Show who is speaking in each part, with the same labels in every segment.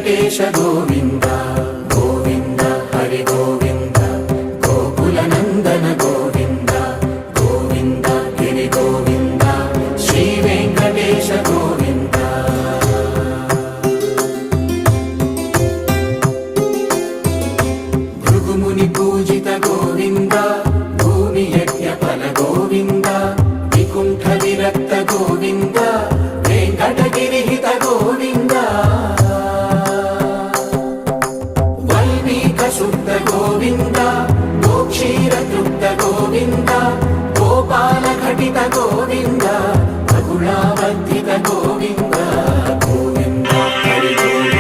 Speaker 1: వెంకటేశ గోవింద గోవింద హరి గోవింద గోకుల నందన గోవింద గోవింద గిరి గోవింద శ్రీ వెంకటేశ గోవింద భృగుముని పూజిత గోవింద భూమి యజ్ఞ ఫల గోవింద వికుంఠ విరక్త గోవింద వెంకటగిరిహిత గోవింద వల్మీక శుద్ధ గోవింద గోక్షీర తృప్త గోవింద గోపాల ఘటిత గోవింద బహుళావర్ధిత గోవింద గోవింద హరి గోవింద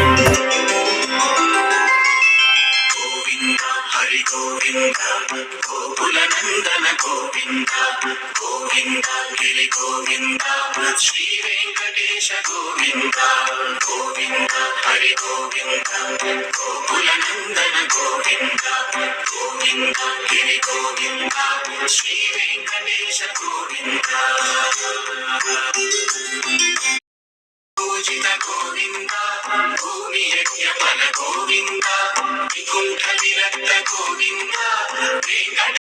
Speaker 1: గోవింద హరి గోవింద గోకుల నందన గోవింద గోవింద గిరి గోవింద శ్రీ వెంకటేశ గోవింద గోవింద హరి గోవింద గోకుల నందన గోవింద గోవింద గిరి గోవింద శ్రీ వెంకటేశ గోవింద పూజిత గోవింద భూమి యజ్ఞ ఫల గోవింద వికుంఠ విరక్త గోవింద వెంకట